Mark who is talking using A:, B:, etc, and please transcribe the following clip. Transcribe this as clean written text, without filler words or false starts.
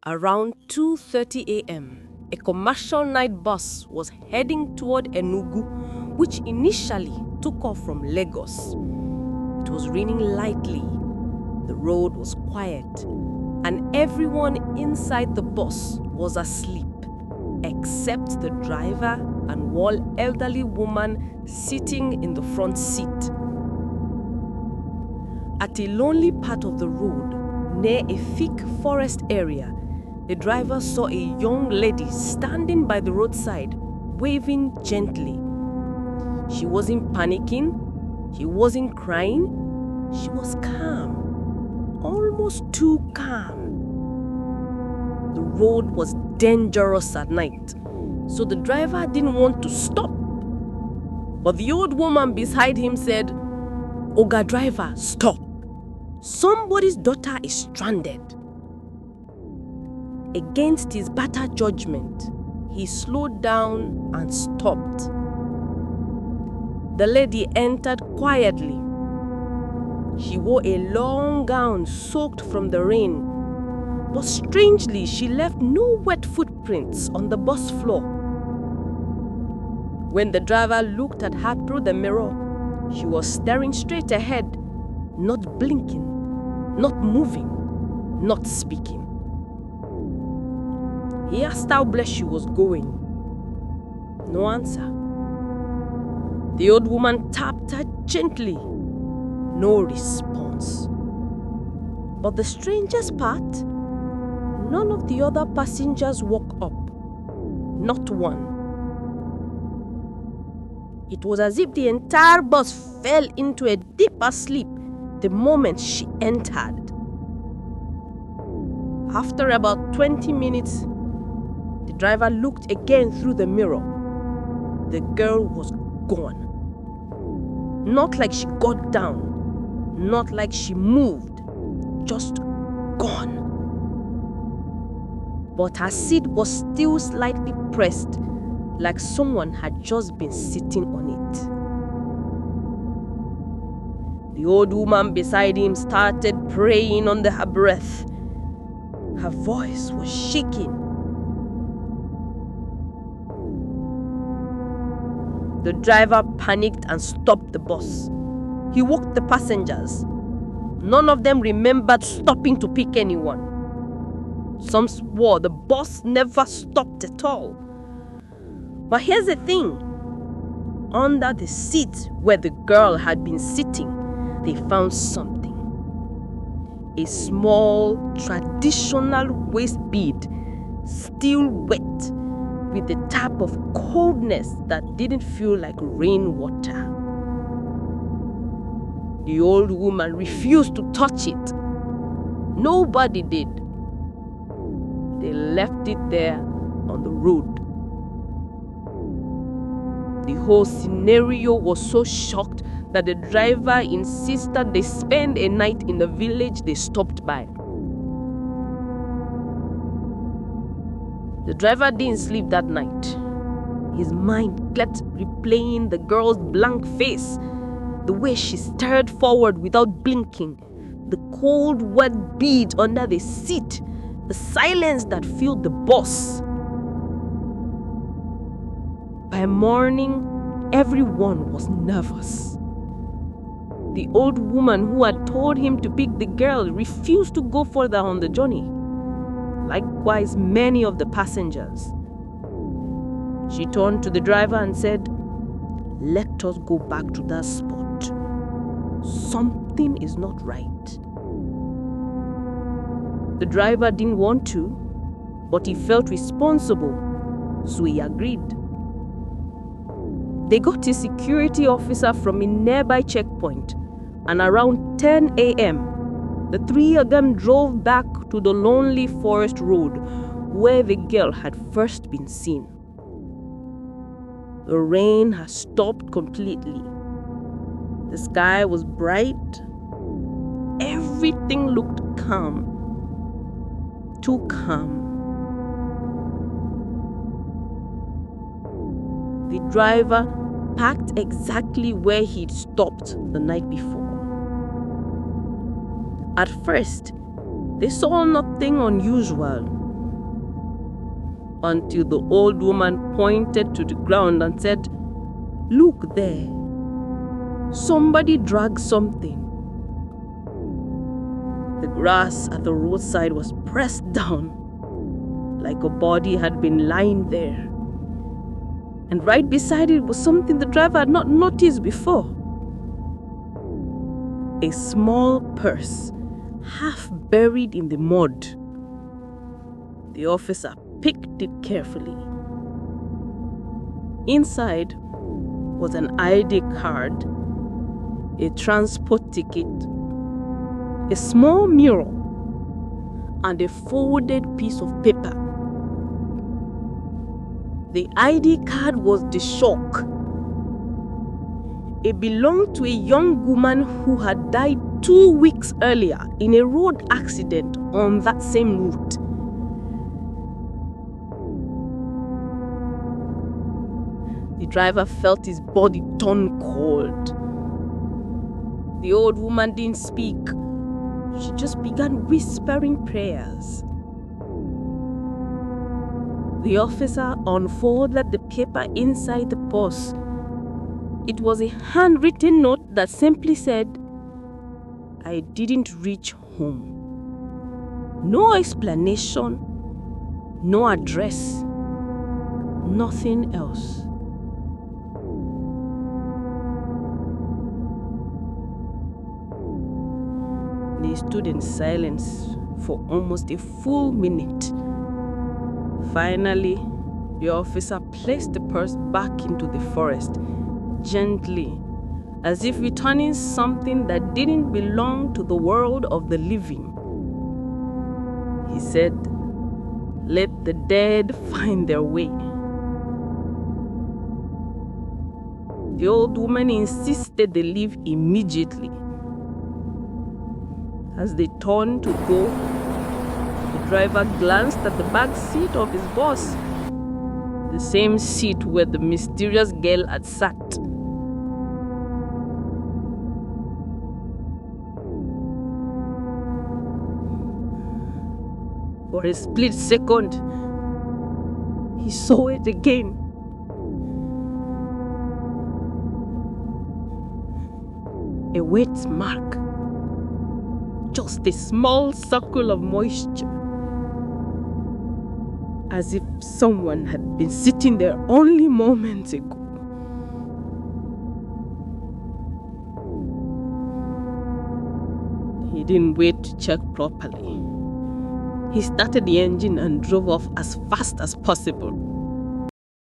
A: Around 2:30 a.m., a commercial night bus was heading toward Enugu, which initially took off from Lagos. It was raining lightly, the road was quiet, and everyone inside the bus was asleep, except the driver and one elderly woman sitting in the front seat. At a lonely part of the road, near a thick forest area, the driver saw a young lady standing by the roadside, waving gently. She wasn't panicking, she wasn't crying, she was calm, almost too calm. The road was dangerous at night, so the driver didn't want to stop. But the old woman beside him said, "Oga driver, stop. Somebody's daughter is stranded." Against his better judgment, he slowed down and stopped. The lady entered quietly. She wore a long gown soaked from the rain, but strangely she left no wet footprints on the bus floor. When the driver looked at her through the mirror, she was staring straight ahead, not blinking, not moving, not speaking. He asked how blessed she was going. No answer. The old woman tapped her gently. No response. But the strangest part, none of the other passengers woke up. Not one. It was as if the entire bus fell into a deeper sleep the moment she entered. After about 20 minutes, the driver looked again through the mirror. The girl was gone. Not like she got down, not like she moved, just gone. But her seat was still slightly pressed, like someone had just been sitting on it. The old woman beside him started praying under her breath. Her voice was shaking. The driver panicked and stopped the bus. He woke the passengers. None of them remembered stopping to pick anyone. Some swore the bus never stopped at all. But here's the thing. Under the seat where the girl had been sitting, they found something. A small, traditional waist bead, still wet, with a tap of coldness that didn't feel like rainwater. The old woman refused to touch it. Nobody did. They left it there on the road. The whole scenario was so shocked that the driver insisted they spend a night in the village they stopped by. The driver didn't sleep that night. His mind kept replaying the girl's blank face, the way she stared forward without blinking, the cold, wet bead under the seat, the silence that filled the bus. By morning, everyone was nervous. The old woman who had told him to pick the girl refused to go further on the journey. Likewise, many of the passengers. She turned to the driver and said, "Let us go back to that spot. Something is not right." The driver didn't want to, but he felt responsible, so he agreed. They got a security officer from a nearby checkpoint, and around 10 a.m., the three of them drove back to the lonely forest road where the girl had first been seen. The rain had stopped completely. The sky was bright. Everything looked calm. Too calm. The driver parked exactly where he'd stopped the night before. At first, they saw nothing unusual. until the old woman pointed to the ground and said, "Look there. Somebody dragged something." The grass at the roadside was pressed down like a body had been lying there. And right beside it was something the driver had not noticed before. A small purse, half buried in the mud. The officer picked it carefully. Inside was an ID card, a transport ticket, a small mirror, and a folded piece of paper. The ID card was the shock. It belonged to a young woman who had died 2 weeks earlier in a road accident on that same route. The driver felt his body turn cold. The old woman didn't speak. She just began whispering prayers. The officer unfolded the paper inside the purse. It was a handwritten note that simply said, "I didn't reach home." No explanation, no address, nothing else. They stood in silence for almost a full minute. Finally, the officer placed the purse back into the forest, gently, as if returning something that didn't belong to the world of the living. He said, "Let the dead find their way." The old woman insisted they leave immediately. As they turned to go, the driver glanced at the back seat of his bus, the same seat where the mysterious girl had sat. For a split second, he saw it again. A wet mark. Just a small circle of moisture. As if someone had been sitting there only moments ago. He didn't wait to check properly. He started the engine and drove off as fast as possible.